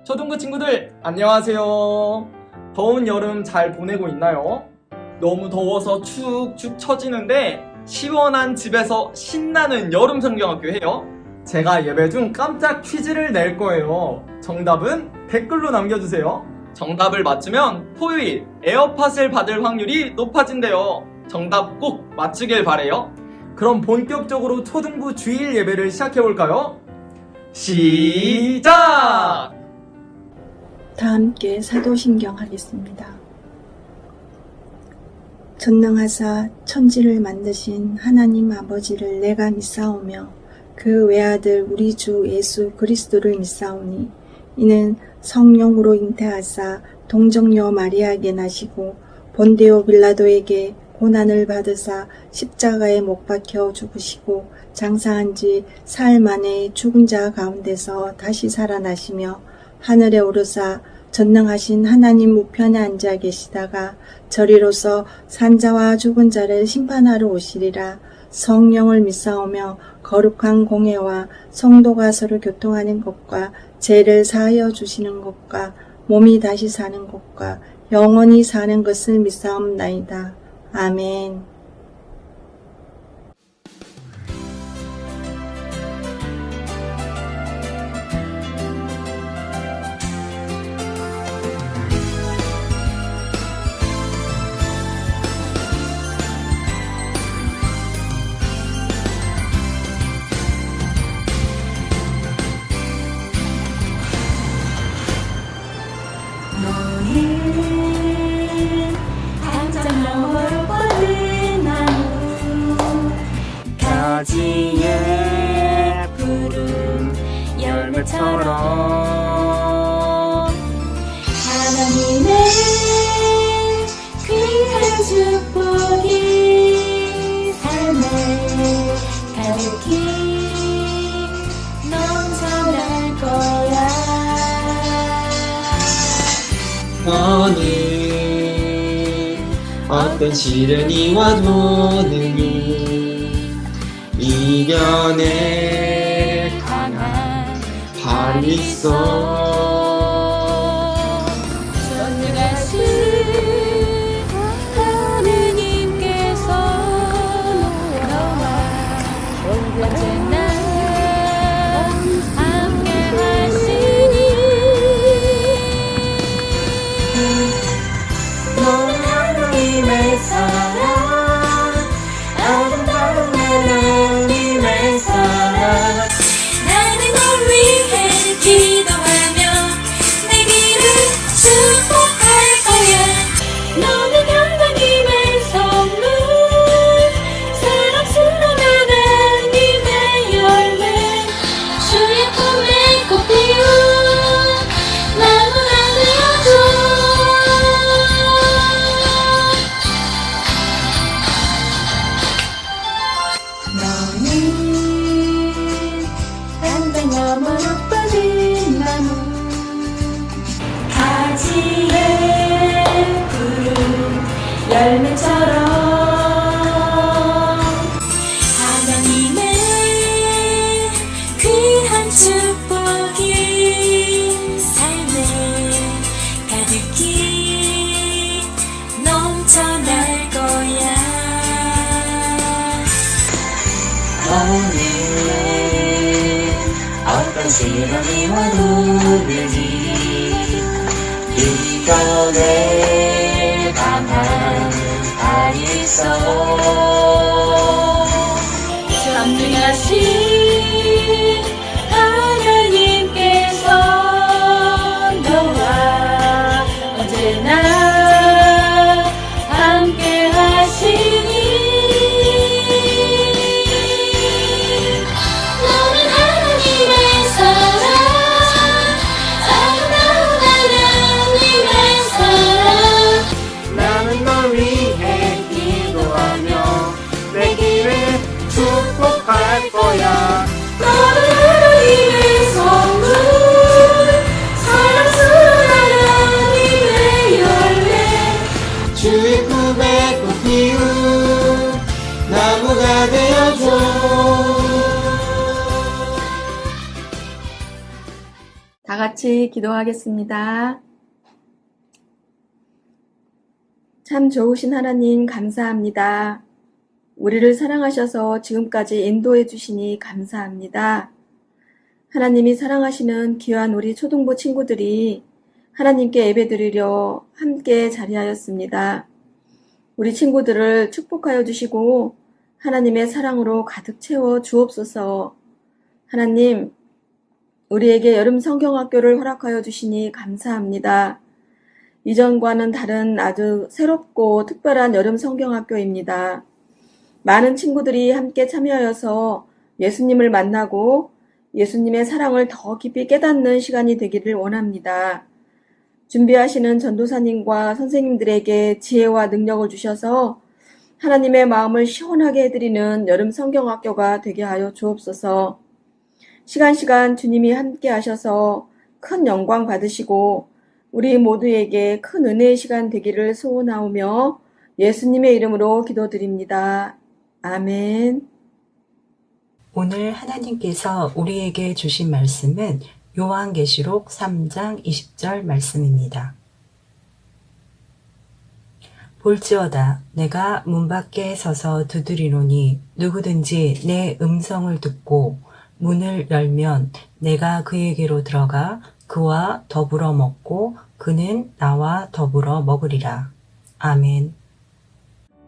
초등부 친구들 안녕하세요. 더운 여름 잘 보내고 있나요? 너무 더워서 축축 처지는데 시원한 집에서 신나는 여름 성경학교 해요. 제가 예배 중 깜짝 퀴즈를 낼 거예요. 정답은 댓글로 남겨주세요. 정답을 맞추면 토요일 에어팟을 받을 확률이 높아진대요. 정답 꼭 맞추길 바래요. 그럼 본격적으로 초등부 주일 예배를 시작해볼까요? 시작! 다 함께 사도신경 하겠습니다. 전능하사 천지를 만드신 하나님 아버지를 내가 믿사오며 그 외아들 우리 주 예수 그리스도를 믿사오니 이는 성령으로 잉태하사 동정녀 마리아에게 나시고 본디오 빌라도에게 고난을 받으사 십자가에 못 박혀 죽으시고 장사한 지 사흘 만에 죽은 자 가운데서 다시 살아나시며 하늘에 오르사 전능하신 하나님 우편에 앉아 계시다가 저리로서 산자와 죽은 자를 심판하러 오시리라. 성령을 믿사오며 거룩한 공회와 성도가 서로 교통하는 것과 죄를 사하여 주시는 것과 몸이 다시 사는 것과 영원히 사는 것을 믿사옵나이다. 아멘. 너는 당장 너머로 뻗은 나무 가지에 푸른 열매처럼 하나님의 귀한 축복이 삶에 가득히 넘쳐날 거야. 너는 어떤 시련이 와도 능히 이겨내 강한 발이 있어. 전능하신 하느님께서 너와 언제나 함께 하시니 너는 하나님의 사랑 아름다운 하나님의 사랑 나는 널 위해 기도하며 내 길을 축복할 거야. 너는 하나님의 선물 사랑스러운 하나님의 열매 주의 품에 꽃 피운 나무 하나여줘. 너는 담장 너머로 뻗은 나무 가지에 푸른 열매처럼 하나님의 귀한 축복이 삶에 가득히 넘쳐날 거야. 너는 어떤 시련이 와도 능히 이겨내 강한 발이 있어. 전능하신 하나님께서 너와 언제나 함께 하시니 너는 하나님의 사랑 아름다운 하나님의 사랑 나는 널 위해 기도하며 내 길을 축복할 거야. 다 같이 기도하겠습니다. 참 좋으신 하나님 감사합니다. 우리를 사랑하셔서 지금까지 인도해 주시니 감사합니다. 하나님이 사랑하시는 귀한 우리 초등부 친구들이 하나님께 예배드리려 함께 자리하였습니다. 우리 친구들을 축복하여 주시고 하나님의 사랑으로 가득 채워 주옵소서. 하나님, 우리에게 여름 성경학교를 허락하여 주시니 감사합니다. 이전과는 다른 아주 새롭고 특별한 여름 성경학교입니다. 많은 친구들이 함께 참여하여서 예수님을 만나고 예수님의 사랑을 더 깊이 깨닫는 시간이 되기를 원합니다. 준비하시는 전도사님과 선생님들에게 지혜와 능력을 주셔서 하나님의 마음을 시원하게 해드리는 여름 성경학교가 되게 하여 주옵소서. 시간 주님이 함께 하셔서 큰 영광 받으시고 우리 모두에게 큰 은혜의 시간 되기를 소원하오며 예수님의 이름으로 기도드립니다. 아멘. 오늘 하나님께서 우리에게 주신 말씀은 요한계시록 3장 20절 말씀입니다. 볼지어다 내가 문 밖에 서서 두드리노니 누구든지 내 음성을 듣고 문을 열면 내가 그에게로 들어가 그와 더불어 먹고 그는 나와 더불어 먹으리라. 아멘.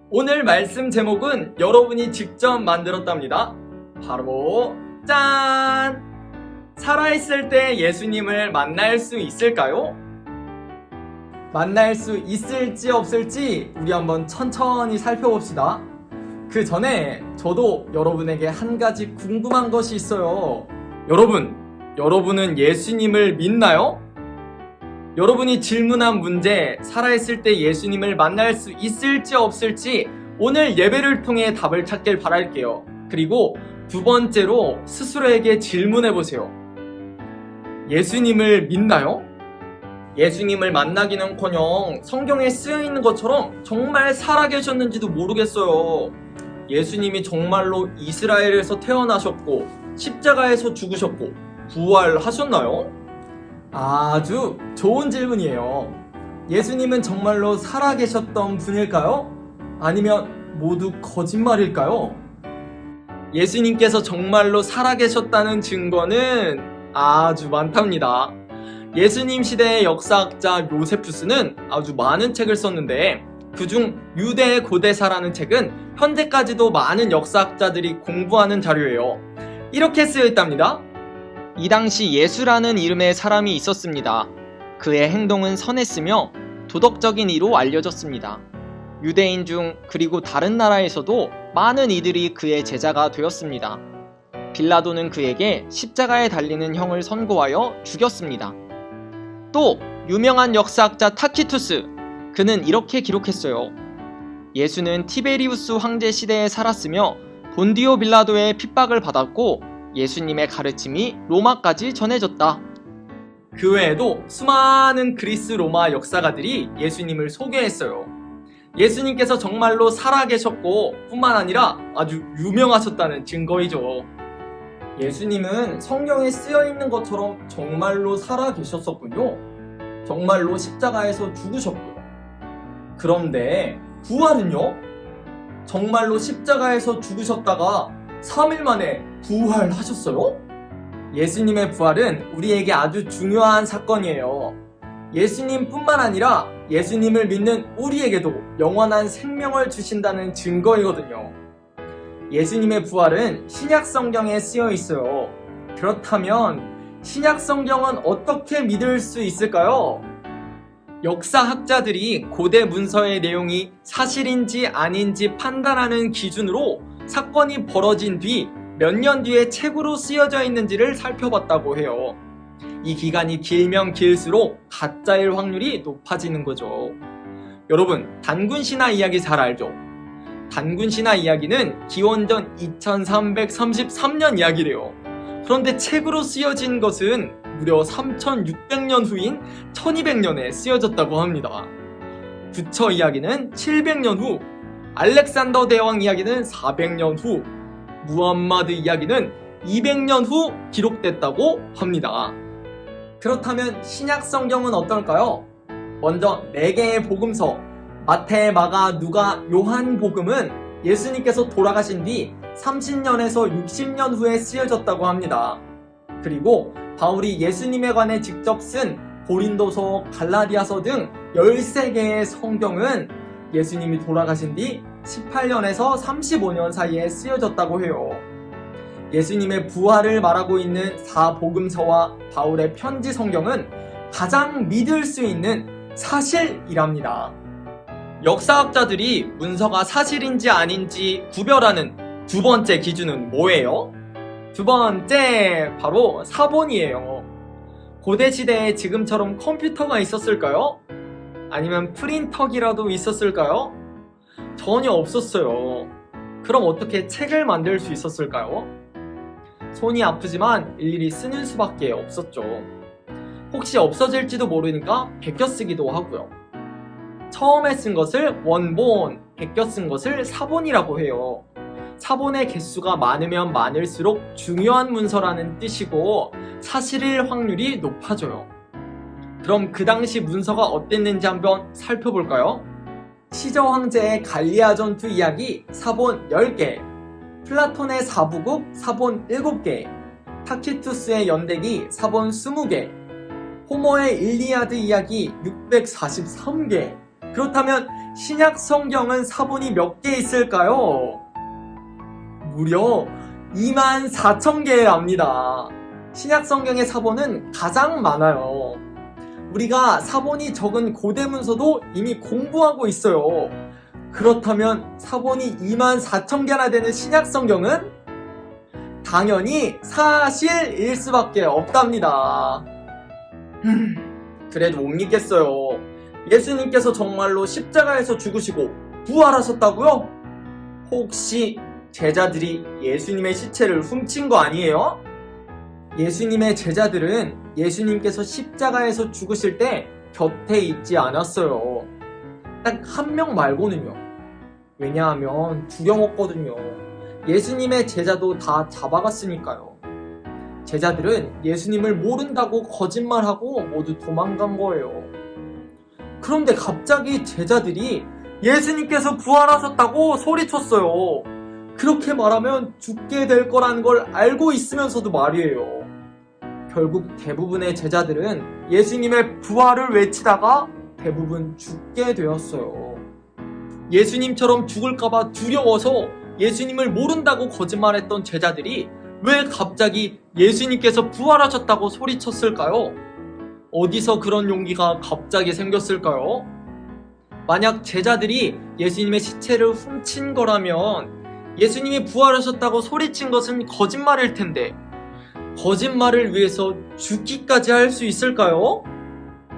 오늘 말씀 제목은 여러분이 직접 만들었답니다. 바로 짠! 살아있을 때 예수님을 만날 수 있을까요? 만날 수 있을지 없을지 우리 한번 천천히 살펴봅시다. 그 전에 저도 여러분에게 한 가지 궁금한 것이 있어요. 여러분은 예수님을 믿나요? 여러분이 질문한 문제, 살아있을 때 예수님을 만날 수 있을지 없을지 오늘 예배를 통해 답을 찾길 바랄게요. 그리고 두 번째로 스스로에게 질문해보세요. 예수님을 믿나요? 예수님을 만나기는커녕 성경에 쓰여있는 것처럼 정말 살아계셨는지도 모르겠어요. 예수님이 정말로 이스라엘에서 태어나셨고 십자가에서 죽으셨고 부활하셨나요? 아주 좋은 질문이에요. 예수님은 정말로 살아계셨던 분일까요? 아니면 모두 거짓말일까요? 예수님께서 정말로 살아계셨다는 증거는 아주 많답니다. 예수님 시대의 역사학자 요세푸스는 아주 많은 책을 썼는데 그중 유대의 고대사라는 책은 현재까지도 많은 역사학자들이 공부하는 자료예요. 이렇게 쓰여 있답니다. 이 당시 예수라는 이름의 사람이 있었습니다. 그의 행동은 선했으며 도덕적인 이로 알려졌습니다. 유대인 중 그리고 다른 나라에서도 많은 이들이 그의 제자가 되었습니다. 빌라도는 그에게 십자가에 달리는 형을 선고하여 죽였습니다. 또 유명한 역사학자 타키투스, 그는 이렇게 기록했어요. 예수는 티베리우스 황제 시대에 살았으며 본디오 빌라도의 핍박을 받았고 예수님의 가르침이 로마까지 전해졌다. 그 외에도 수많은 그리스 로마 역사가들이 예수님을 소개했어요. 예수님께서 정말로 살아계셨고 뿐만 아니라 아주 유명하셨다는 증거이죠. 예수님은 성경에 쓰여있는 것처럼 정말로 살아계셨었군요. 정말로 십자가에서 죽으셨고요. 그런데 부활은요? 정말로 십자가에서 죽으셨다가 3일 만에 부활하셨어요? 예수님의 부활은 우리에게 아주 중요한 사건이에요. 예수님뿐만 아니라 예수님을 믿는 우리에게도 영원한 생명을 주신다는 증거이거든요. 예수님의 부활은 신약 성경에 쓰여 있어요. 그렇다면 신약 성경은 어떻게 믿을 수 있을까요? 역사학자들이 고대 문서의 내용이 사실인지 아닌지 판단하는 기준으로 사건이 벌어진 뒤 몇 년 뒤에 책으로 쓰여져 있는지를 살펴봤다고 해요. 이 기간이 길면 길수록 가짜일 확률이 높아지는 거죠. 여러분, 단군신화 이야기 잘 알죠? 단군신화 이야기는 기원전 2333년 이야기래요. 그런데 책으로 쓰여진 것은 무려 3600년 후인 1200년에 쓰여졌다고 합니다. 부처 이야기는 700년 후, 알렉산더 대왕 이야기는 400년 후, 무함마드 이야기는 200년 후 기록됐다고 합니다. 그렇다면 신약 성경은 어떨까요? 먼저 4개의 복음서 마태, 마가, 누가, 요한 복음은 예수님께서 돌아가신 뒤 30년에서 60년 후에 쓰여졌다고 합니다. 그리고 바울이 예수님에 관해 직접 쓴 고린도서, 갈라디아서 등 13개의 성경은 예수님이 돌아가신 뒤 18년에서 35년 사이에 쓰여졌다고 해요. 예수님의 부활을 말하고 있는 4복음서와 바울의 편지 성경은 가장 믿을 수 있는 사실이랍니다. 역사학자들이 문서가 사실인지 아닌지 구별하는 두 번째 기준은 뭐예요? 두 번째, 바로 사본이에요. 고대 시대에 지금처럼 컴퓨터가 있었을까요? 아니면 프린터기라도 있었을까요? 전혀 없었어요. 그럼 어떻게 책을 만들 수 있었을까요? 손이 아프지만 일일이 쓰는 수밖에 없었죠. 혹시 없어질지도 모르니까 베껴 쓰기도 하고요. 처음에 쓴 것을 원본, 베껴 쓴 것을 사본이라고 해요. 사본의 개수가 많으면 많을수록 중요한 문서라는 뜻이고 사실일 확률이 높아져요. 그럼 그 당시 문서가 어땠는지 한번 살펴볼까요? 시저 황제의 갈리아 전투 이야기 사본 10개, 플라톤의 사부국 사본 7개, 타키투스의 연대기 사본 20개, 호머의 일리아드 이야기 643개. 그렇다면 신약 성경은 사본이 몇 개 있을까요? 무려 24,000개랍니다. 신약 성경의 사본은 가장 많아요. 우리가 사본이 적은 고대 문서도 이미 공부하고 있어요. 그렇다면 사본이 24,000개나 되는 신약 성경은 당연히 사실일 수밖에 없답니다. 그래도 못 믿겠어요. 예수님께서 정말로 십자가에서 죽으시고 부활하셨다고요? 혹시 제자들이 예수님의 시체를 훔친 거 아니에요? 예수님의 제자들은 예수님께서 십자가에서 죽으실 때 곁에 있지 않았어요. 딱 한 명 말고는요. 왜냐하면 두려웠거든요. 예수님의 제자도 다 잡아갔으니까요. 제자들은 예수님을 모른다고 거짓말하고 모두 도망간 거예요. 그런데 갑자기 제자들이 예수님께서 부활하셨다고 소리쳤어요. 그렇게 말하면 죽게 될 거라는 걸 알고 있으면서도 말이에요. 결국 대부분의 제자들은 예수님의 부활을 외치다가 대부분 죽게 되었어요. 예수님처럼 죽을까봐 두려워서 예수님을 모른다고 거짓말했던 제자들이 왜 갑자기 예수님께서 부활하셨다고 소리쳤을까요? 어디서 그런 용기가 갑자기 생겼을까요? 만약 제자들이 예수님의 시체를 훔친 거라면 예수님이 부활하셨다고 소리친 것은 거짓말일 텐데 거짓말을 위해서 죽기까지 할 수 있을까요?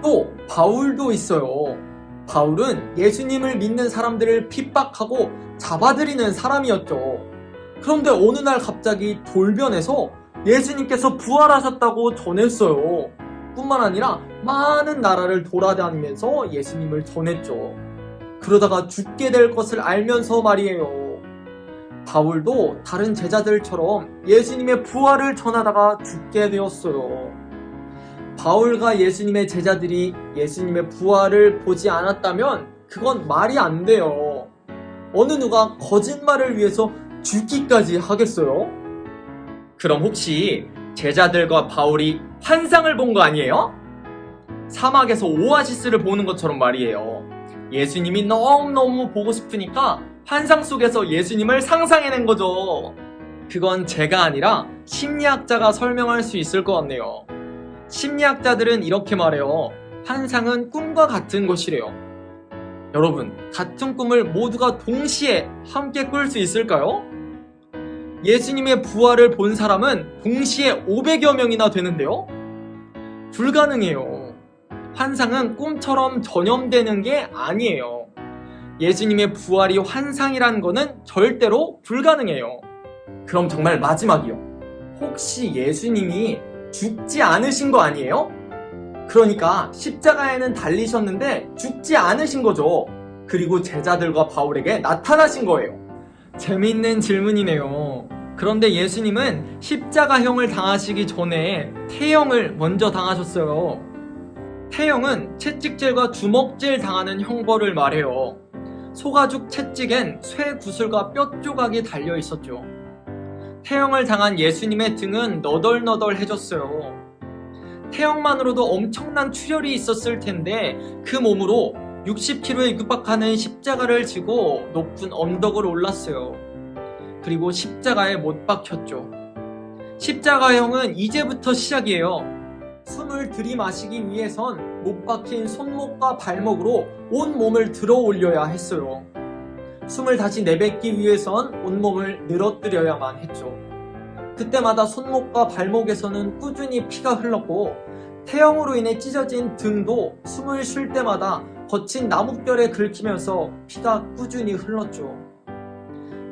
또 바울도 있어요. 바울은 예수님을 믿는 사람들을 핍박하고 잡아들이는 사람이었죠. 그런데 어느 날 갑자기 돌변해서 예수님께서 부활하셨다고 전했어요. 뿐만 아니라 많은 나라를 돌아다니면서 예수님을 전했죠. 그러다가 죽게 될 것을 알면서 말이에요. 바울도 다른 제자들처럼 예수님의 부활을 전하다가 죽게 되었어요. 바울과 예수님의 제자들이 예수님의 부활을 보지 않았다면 그건 말이 안 돼요. 어느 누가 거짓말을 위해서 죽기까지 하겠어요? 그럼 혹시 제자들과 바울이 환상을 본 거 아니에요? 사막에서 오아시스를 보는 것처럼 말이에요. 예수님이 너무너무 보고 싶으니까 환상 속에서 예수님을 상상해낸 거죠. 그건 제가 아니라 심리학자가 설명할 수 있을 것 같네요. 심리학자들은 이렇게 말해요. 환상은 꿈과 같은 것이래요. 여러분, 같은 꿈을 모두가 동시에 함께 꿀 수 있을까요? 예수님의 부활을 본 사람은 동시에 500여 명이나 되는데요? 불가능해요. 환상은 꿈처럼 전염되는 게 아니에요. 예수님의 부활이 환상이라는 거는 절대로 불가능해요. 그럼 정말 마지막이요. 혹시 예수님이 죽지 않으신 거 아니에요? 그러니까 십자가에는 달리셨는데 죽지 않으신 거죠. 그리고 제자들과 바울에게 나타나신 거예요. 재미있는 질문이네요. 그런데 예수님은 십자가형을 당하시기 전에 태형을 먼저 당하셨어요. 태형은 채찍질과 주먹질 당하는 형벌을 말해요. 소가죽 채찍엔 쇠 구슬과 뼈 조각이 달려 있었죠. 태형을 당한 예수님의 등은 너덜너덜해졌어요. 태형만으로도 엄청난 출혈이 있었을 텐데 그 몸으로 60kg에 육박하는 십자가를 지고 높은 언덕을 올랐어요. 그리고 십자가에 못 박혔죠. 십자가형은 이제부터 시작이에요. 숨을 들이마시기 위해선 못 박힌 손목과 발목으로 온 몸을 들어 올려야 했어요. 숨을 다시 내뱉기 위해선 온몸을 늘어뜨려야만 했죠. 그때마다 손목과 발목에서는 꾸준히 피가 흘렀고 태형으로 인해 찢어진 등도 숨을 쉴 때마다 거친 나뭇결에 긁히면서 피가 꾸준히 흘렀죠.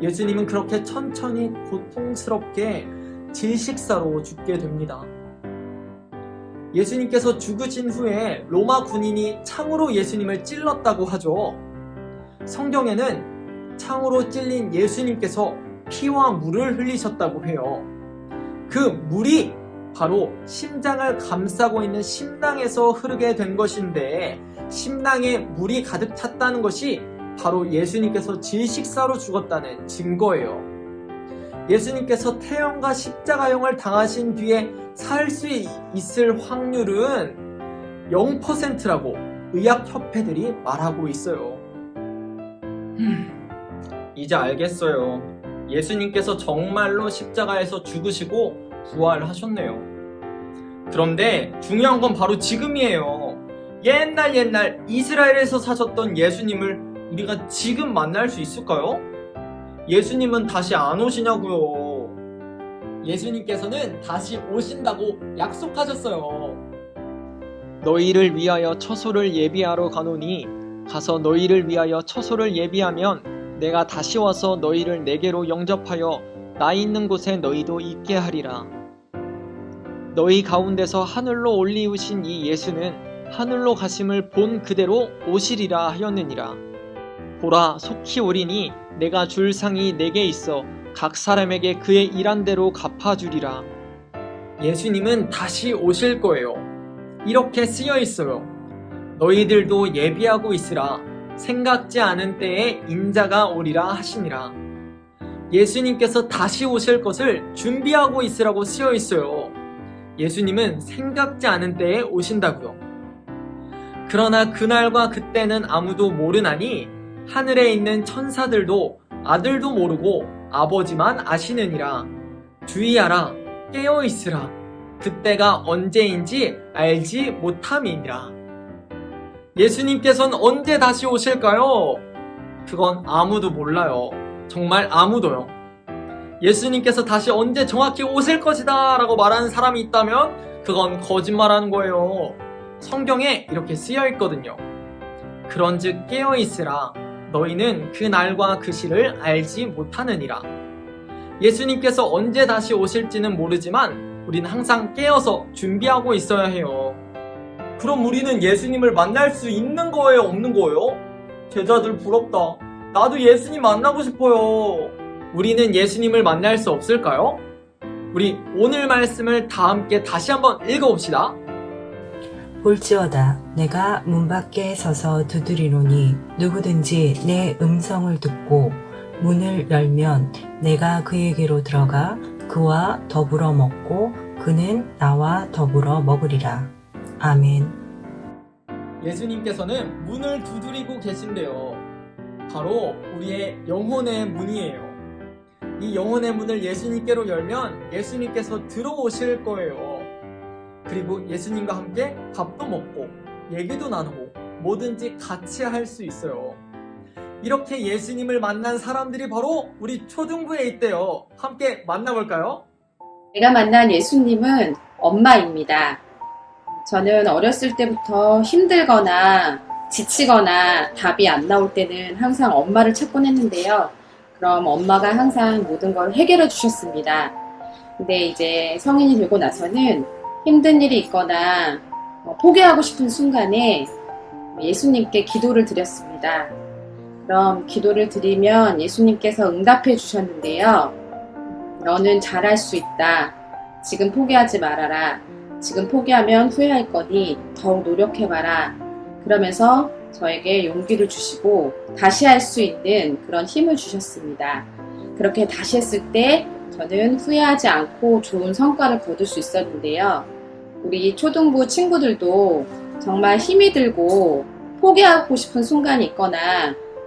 예수님은 그렇게 천천히 고통스럽게 질식사로 죽게 됩니다. 예수님께서 죽으신 후에 로마 군인이 창으로 예수님을 찔렀다고 하죠. 성경에는 창으로 찔린 예수님께서 피와 물을 흘리셨다고 해요. 그 물이 바로 심장을 감싸고 있는 심낭에서 흐르게 된 것인데 심낭에 물이 가득 찼다는 것이 바로 예수님께서 질식사로 죽었다는 증거예요. 예수님께서 태형과 십자가형을 당하신 뒤에 살 수 있을 확률은 0%라고 의학협회들이 말하고 있어요. 이제 알겠어요. 예수님께서 정말로 십자가에서 죽으시고 부활하셨네요. 그런데 중요한 건 바로 지금이에요. 옛날 이스라엘에서 사셨던 예수님을 우리가 지금 만날 수 있을까요? 예수님은 다시 안 오시냐고요. 예수님께서는 다시 오신다고 약속하셨어요. 너희를 위하여 처소를 예비하러 가노니 가서 너희를 위하여 처소를 예비하면 내가 다시 와서 너희를 내게로 영접하여 나 있는 곳에 너희도 있게 하리라. 너희 가운데서 하늘로 올리우신 이 예수는 하늘로 가심을 본 그대로 오시리라 하였느니라. 보라, 속히 오리니 내가 줄 상이 내게 있어 각 사람에게 그의 일한 대로 갚아주리라. 예수님은 다시 오실 거예요. 이렇게 쓰여 있어요. 너희들도 예비하고 있으라. 생각지 않은 때에 인자가 오리라 하시니라. 예수님께서 다시 오실 것을 준비하고 있으라고 쓰여 있어요. 예수님은 생각지 않은 때에 오신다고요. 그러나 그날과 그때는 아무도 모르나니 하늘에 있는 천사들도 아들도 모르고 아버지만 아시느니라. 주의하라, 깨어있으라. 그때가 언제인지 알지 못함이니라. 예수님께서는 언제 다시 오실까요? 그건 아무도 몰라요. 정말 아무도요. 예수님께서 다시 언제 정확히 오실 것이다 라고 말하는 사람이 있다면 그건 거짓말하는 거예요. 성경에 이렇게 쓰여 있거든요. 그런즉 깨어있으라. 너희는 그 날과 그 시를 알지 못하느니라. 예수님께서 언제 다시 오실지는 모르지만 우리는 항상 깨어서 준비하고 있어야 해요. 그럼 우리는 예수님을 만날 수 있는 거예요? 없는 거예요? 제자들 부럽다. 나도 예수님 만나고 싶어요. 우리는 예수님을 만날 수 없을까요? 우리 오늘 말씀을 다 함께 다시 한번 읽어봅시다. 볼지어다 내가 문 밖에 서서 두드리노니 누구든지 내 음성을 듣고 문을 열면 내가 그에게로 들어가 그와 더불어 먹고 그는 나와 더불어 먹으리라. 아멘. 예수님께서는 문을 두드리고 계신데요. 바로 우리의 영혼의 문이에요. 이 영혼의 문을 예수님께로 열면 예수님께서 들어오실 거예요. 그리고 예수님과 함께 밥도 먹고 얘기도 나누고 뭐든지 같이 할 수 있어요. 이렇게 예수님을 만난 사람들이 바로 우리 초등부에 있대요. 함께 만나볼까요? 제가 만난 예수님은 엄마입니다. 저는 어렸을 때부터 힘들거나 지치거나 답이 안 나올 때는 항상 엄마를 찾곤 했는데요. 그럼 엄마가 항상 모든 걸 해결해 주셨습니다. 근데 이제 성인이 되고 나서는 힘든 일이 있거나 포기하고 싶은 순간에 예수님께 기도를 드렸습니다. 그럼 기도를 드리면 예수님께서 응답해 주셨는데요. 너는 잘할 수 있다. 지금 포기하지 말아라. 지금 포기하면 후회할 거니 더욱 노력해봐라. 그러면서 저에게 용기를 주시고 다시 할 수 있는 그런 힘을 주셨습니다. 그렇게 다시 했을 때 저는 후회하지 않고 좋은 성과를 거둘 수 있었는데요. 우리 초등부 친구들도 정말 힘이 들고 포기하고 싶은 순간이 있거나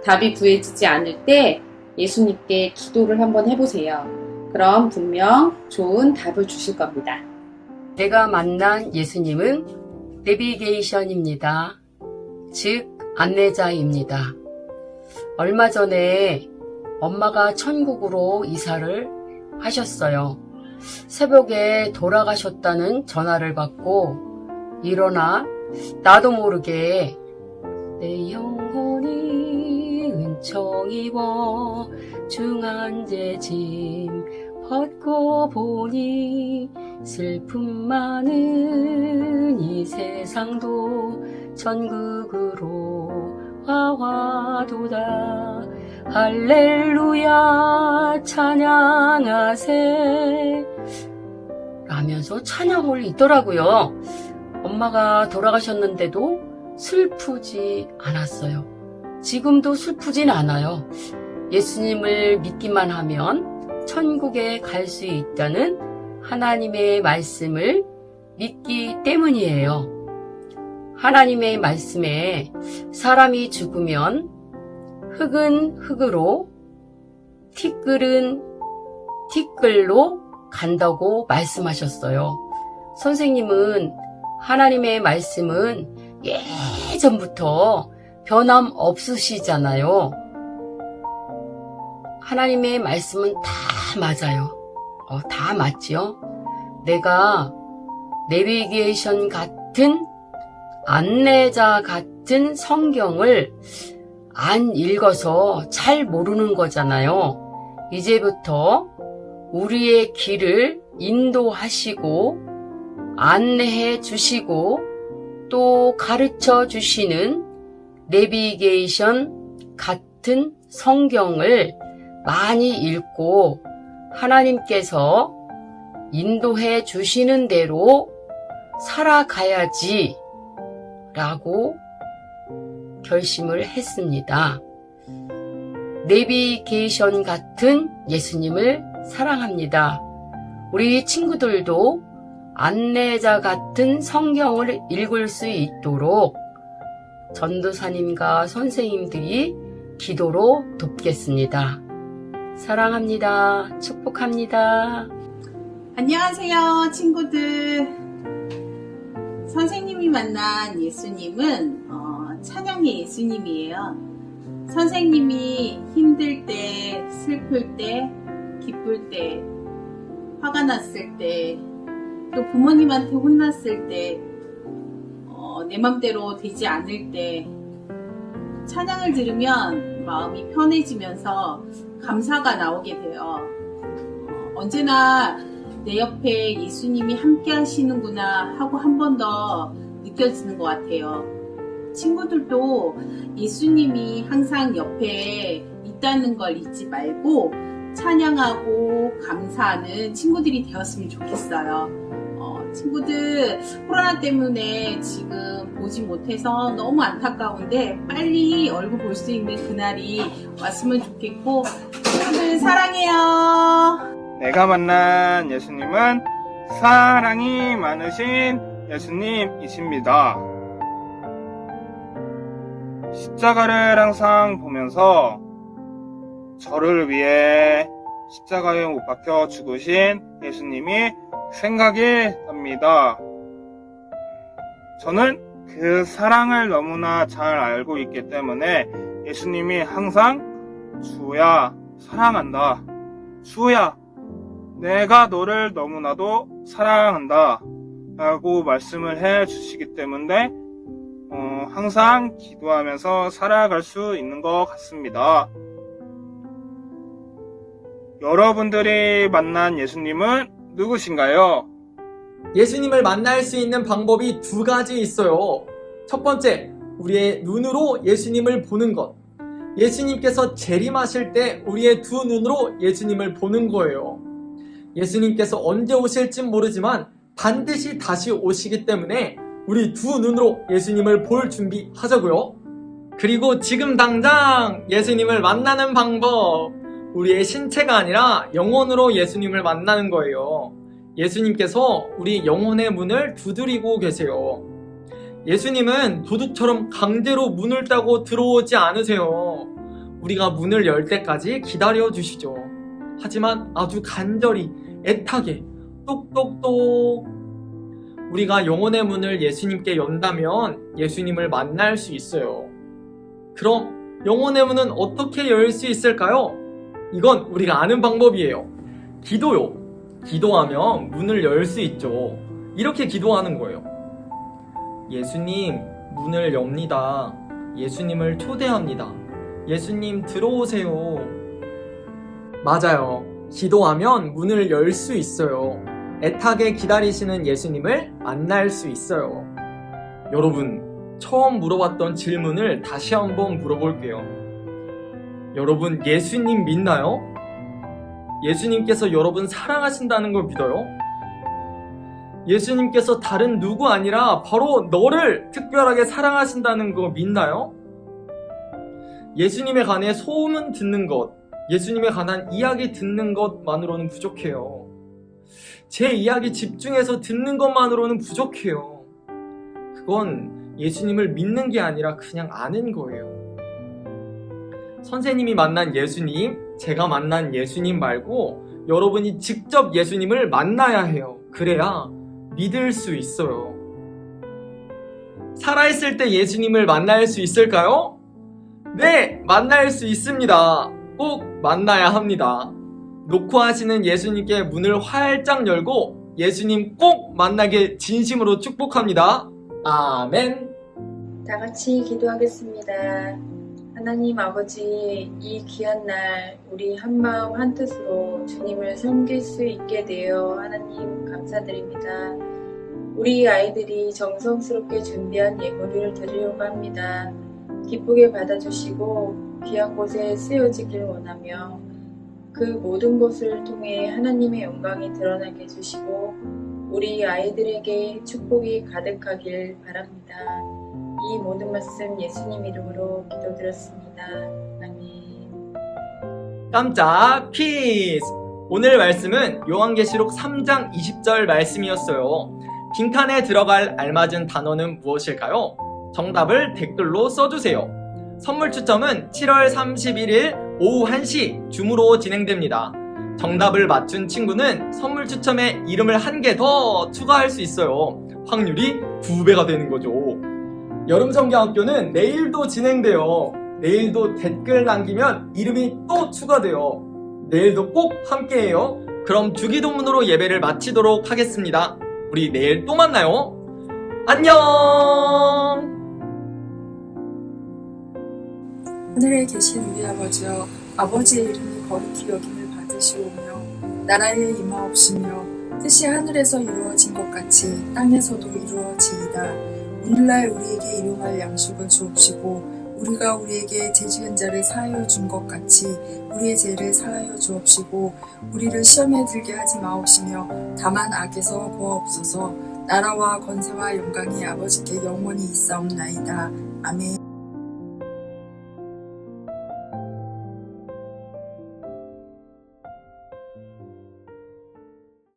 답이 구해지지 않을 때 예수님께 기도를 한번 해보세요. 그럼 분명 좋은 답을 주실 겁니다. 제가 만난 예수님은 내비게이션입니다. 즉, 안내자입니다. 얼마 전에 엄마가 천국으로 이사를 하셨어요. 새벽에 돌아가셨다는 전화를 받고 일어나 나도 모르게 내 영혼이 은총 입어 중한제 짐 벗고 보니 슬픔 많은 이 세상도 천국으로 화화도다. 할렐루야 찬양하세 라면서 찬양을 있더라고요. 엄마가 돌아가셨는데도 슬프지 않았어요. 지금도 슬프진 않아요. 예수님을 믿기만 하면 천국에 갈 수 있다는 하나님의 말씀을 믿기 때문이에요. 하나님의 말씀에 사람이 죽으면 흙은 흙으로, 티끌은 티끌로 간다고 말씀하셨어요. 선생님은 하나님의 말씀은 예전부터 변함없으시잖아요. 하나님의 말씀은 다 맞아요. 다 맞지요? 내가 내비게이션 같은 안내자 같은 성경을 안 읽어서 잘 모르는 거잖아요. 이제부터 우리의 길을 인도하시고 안내해 주시고 또 가르쳐 주시는 내비게이션 같은 성경을 많이 읽고 하나님께서 인도해 주시는 대로 살아가야지 라고 결심을 했습니다. 내비게이션 같은 예수님을 사랑합니다. 우리 친구들도 안내자 같은 성경을 읽을 수 있도록 전도사님과 선생님들이 기도로 돕겠습니다. 사랑합니다. 축복합니다. 안녕하세요, 친구들. 선생님이 만난 예수님은 찬양의 예수님이에요. 선생님이 힘들 때, 슬플 때, 기쁠 때, 화가 났을 때, 또 부모님한테 혼났을 때, 내 맘대로 되지 않을 때, 찬양을 들으면 마음이 편해지면서 감사가 나오게 돼요. 언제나 내 옆에 예수님이 함께 하시는구나 하고 한 번 더 느껴지는 것 같아요. 친구들도 예수님이 항상 옆에 있다는 걸 잊지 말고 찬양하고 감사하는 친구들이 되었으면 좋겠어요. 친구들 코로나 때문에 지금 보지 못해서 너무 안타까운데 빨리 얼굴 볼 수 있는 그날이 왔으면 좋겠고 친구들 사랑해요. 내가 만난 예수님은 사랑이 많으신 예수님이십니다. 십자가를 항상 보면서 저를 위해 십자가에 못 박혀 죽으신 예수님이 생각이 납니다. 저는 그 사랑을 너무나 잘 알고 있기 때문에 예수님이 항상 주야 사랑한다. 주야 내가 너를 너무나도 사랑한다 라고 말씀을 해 주시기 때문에 항상 기도하면서 살아갈 수 있는 것 같습니다. 여러분들이 만난 예수님은 누구신가요? 예수님을 만날 수 있는 방법이 두 가지 있어요. 첫 번째, 우리의 눈으로 예수님을 보는 것. 예수님께서 재림하실 때 우리의 두 눈으로 예수님을 보는 거예요. 예수님께서 언제 오실진 모르지만 반드시 다시 오시기 때문에 우리 두 눈으로 예수님을 볼 준비하자고요. 그리고 지금 당장 예수님을 만나는 방법, 우리의 신체가 아니라 영혼으로 예수님을 만나는 거예요. 예수님께서 우리 영혼의 문을 두드리고 계세요. 예수님은 도둑처럼 강제로 문을 따고 들어오지 않으세요. 우리가 문을 열 때까지 기다려 주시죠. 하지만 아주 간절히, 애타게, 똑똑똑. 우리가 영혼의 문을 예수님께 연다면 예수님을 만날 수 있어요. 그럼 영혼의 문은 어떻게 열 수 있을까요? 이건 우리가 아는 방법이에요. 기도요. 기도하면 문을 열 수 있죠. 이렇게 기도하는 거예요. 예수님, 문을 엽니다. 예수님을 초대합니다. 예수님, 들어오세요. 맞아요. 기도하면 문을 열 수 있어요. 애타게 기다리시는 예수님을 만날 수 있어요. 여러분, 처음 물어봤던 질문을 다시 한번 물어볼게요. 여러분, 예수님 믿나요? 예수님께서 여러분 사랑하신다는 걸 믿어요? 예수님께서 다른 누구 아니라 바로 너를 특별하게 사랑하신다는 거 믿나요? 예수님에 관해 소문 듣는 것, 예수님에 관한 이야기 듣는 것만으로는 부족해요. 제 이야기 집중해서 듣는 것만으로는 부족해요. 그건 예수님을 믿는 게 아니라 그냥 아는 거예요. 선생님이 만난 예수님, 제가 만난 예수님 말고 여러분이 직접 예수님을 만나야 해요. 그래야 믿을 수 있어요. 살아있을 때 예수님을 만날 수 있을까요? 네, 만날 수 있습니다. 꼭 만나야 합니다. 놓고 하시는 예수님께 문을 활짝 열고 예수님 꼭 만나길 진심으로 축복합니다. 아멘. 다 같이 기도하겠습니다. 하나님 아버지, 이 귀한 날 우리 한마음 한뜻으로 주님을 섬길 수 있게 되어 하나님 감사드립니다. 우리 아이들이 정성스럽게 준비한 예물을 드리려고 합니다. 기쁘게 받아주시고 귀한 곳에 쓰여지길 원하며 그 모든 것을 통해 하나님의 영광이 드러나게 해주시고 우리 아이들에게 축복이 가득하길 바랍니다. 이 모든 말씀 예수님 이름으로 기도드렸습니다. 아멘. 깜짝 퀴즈! 오늘 말씀은 요한계시록 3장 20절 말씀이었어요. 빈칸에 들어갈 알맞은 단어는 무엇일까요? 정답을 댓글로 써주세요. 선물 추첨은 7월 31일 오후 1시 줌으로 진행됩니다. 정답을 맞춘 친구는 선물 추첨에 이름을 한 개 더 추가할 수 있어요. 확률이 2배가 되는 거죠. 여름성경학교는 내일도 진행돼요. 내일도 댓글 남기면 이름이 또 추가돼요. 내일도 꼭 함께해요. 그럼 주기도문으로 예배를 마치도록 하겠습니다. 우리 내일 또 만나요. 안녕! 하늘에 계신 우리 아버지여, 아버지의 이름이 거룩히 여김을 받으시오며 나라에 임하옵시며 뜻이 하늘에서 이루어진 것 같이 땅에서도 이루어지이다. 오늘날 우리에게 일용할 양식을 주옵시고 우리가 우리에게 죄 지은 자를 사하여 준 것 같이 우리의 죄를 사하여 주옵시고 우리를 시험에 들게 하지 마옵시며 다만 악에서 구하옵소서. 나라와 권세와 영광이 아버지께 영원히 있사옵나이다. 아멘.